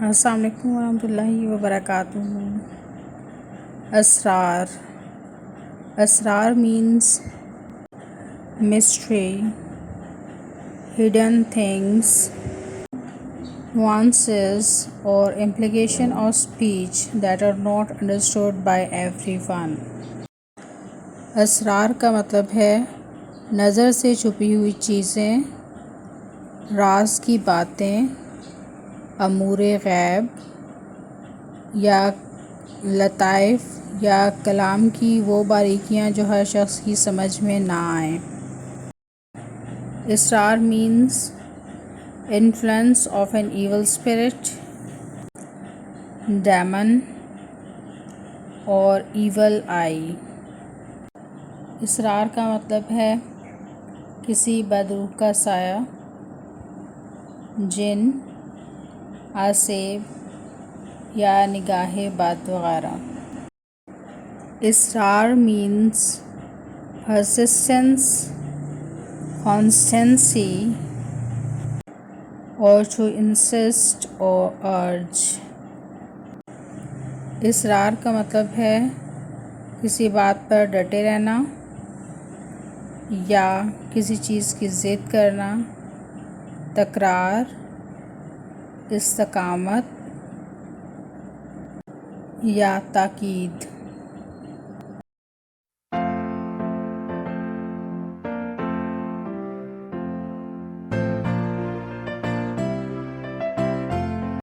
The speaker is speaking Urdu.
السلام علیکم ورحمۃ اللہ وبرکاتہ۔ اسرار means mystery, hidden things, nuances or implication of speech that are not understood by everyone۔ اسرار کا مطلب ہے نظر سے چھپی ہوئی چیزیں، راز کی باتیں، امور غیب یا لطائف یا کلام کی وہ باریکیاں جو ہر شخص کی سمجھ میں نہ آئیں۔ اسرار means influence of an evil spirit, demon اور evil eye۔ اسرار کا مطلب ہے کسی بد روح کا سایہ، جن، آسیب یا نگاہ بد وغیرہ۔ اسرار means persistence, constancy or to insist or urge۔ اسرار کا مطلب ہے کسی بات پر ڈٹے رہنا یا کسی چیز کی ضد کرنا، تکرار، استقامت یا تاکید۔